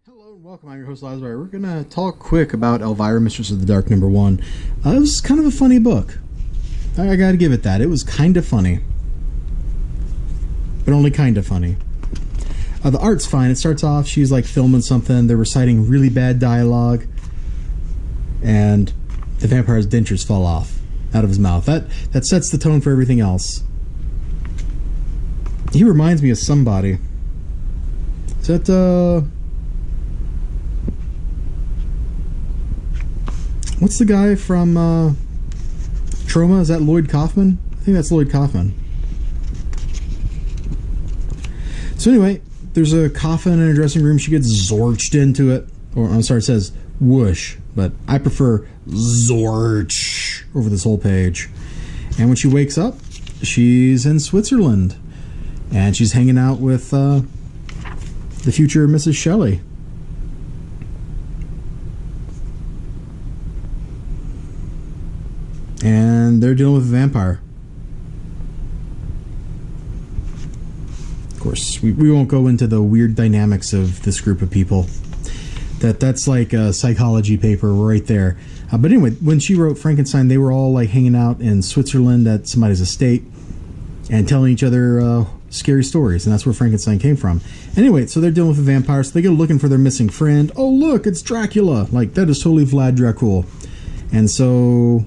Hello and welcome. I'm your host, Elizibar. We're going to talk quick about Elvira, Mistress of the Dark, #1. It was kind of a funny book. I got to give it that. It was kind of funny. But only kind of funny. The art's fine. It starts off, she's like filming something. They're reciting really bad dialogue. And the vampire's dentures fall off out of his mouth. That sets the tone for everything else. He reminds me of somebody. Is that, what's the guy from Trauma? Is that Lloyd Kaufman? I think that's Lloyd Kaufman. So anyway, there's a coffin in a dressing room. She gets zorched into it. Or, I'm sorry, it says whoosh. But I prefer zorch over this whole page. And when she wakes up, she's in Switzerland. And she's hanging out with the future Mrs. Shelley. And they're dealing with a vampire. Of course, we won't go into the weird dynamics of this group of people. That's like a psychology paper right there. But anyway, when she wrote Frankenstein, they were all like hanging out in Switzerland at somebody's estate and telling each other scary stories, and that's where Frankenstein came from. Anyway, so they're dealing with a vampire, so they go looking for their missing friend. Oh, look, it's Dracula. Like, that is totally Vlad Dracul. And so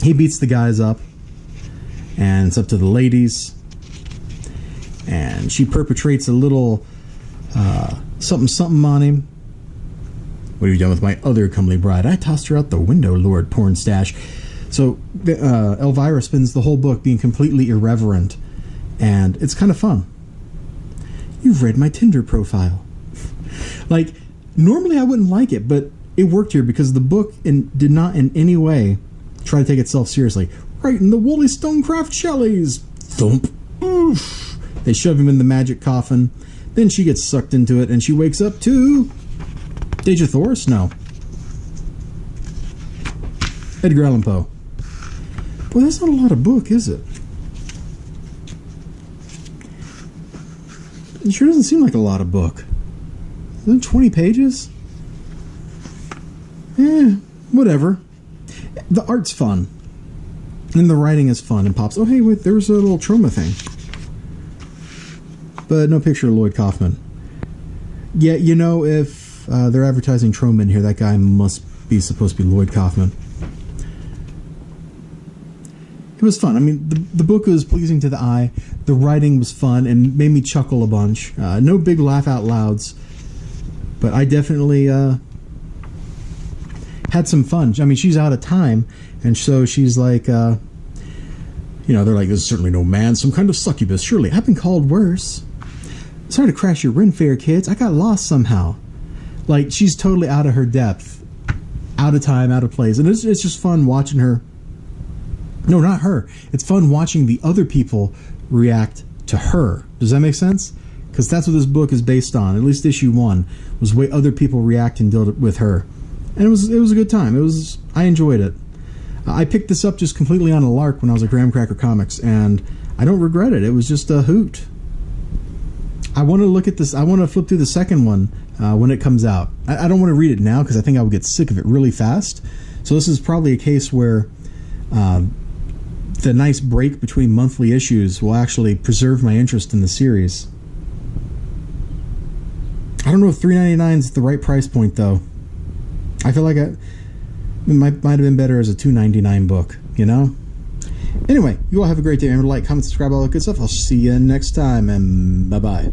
he beats the guys up, and it's up to the ladies. And she perpetrates a little something on him. What have you done with my other comely bride? I tossed her out the window, Lord Pornstache. So Elvira spends the whole book being completely irreverent, and it's kind of fun. You've read my Tinder profile. Like, normally I wouldn't like it, but it worked here because the book did not in any way try to take itself seriously. Right in the Woolly Stonecraft Shelleys. Thump. Oof. They shove him in the magic coffin. Then she gets sucked into it, and she wakes up to Deja Thoris? No. Edgar Allan Poe. Boy, that's not a lot of book, is it? It sure doesn't seem like a lot of book. Isn't it 20 pages? Whatever. The art's fun. And the writing is fun and pops. Oh, hey, wait, there was a little trauma thing. But no picture of Lloyd Kaufman. Yeah, you know, if they're advertising Troma in here, that guy must be supposed to be Lloyd Kaufman. It was fun. I mean, the book was pleasing to the eye. The writing was fun and made me chuckle a bunch. No big laugh out louds, but I definitely had some fun. I mean, she's out of time, and so she's like, they're like, there's certainly no man, some kind of succubus. Surely, I've been called worse. Sorry to crash your Ren Fair, kids. I got lost somehow. Like, she's totally out of her depth, out of time, out of place, and it's just fun watching her. No, not her. It's fun watching the other people react to her. Does that make sense? Because that's what this book is based on. At least issue 1 was the way other people react and deal with her, and it was a good time. I enjoyed it. I picked this up just completely on a lark when I was at Graham Cracker Comics, and I don't regret it. It was just a hoot. I want to look at this. I want to flip through the second one when it comes out. I don't want to read it now because I think I would get sick of it really fast. So this is probably a case where the nice break between monthly issues will actually preserve my interest in the series. I don't know if $3.99 is the right price point, though. I feel like it might have been better as a $2.99 book, you know? Anyway, you all have a great day. Remember to like, comment, subscribe, all that good stuff. I'll see you next time, and bye-bye.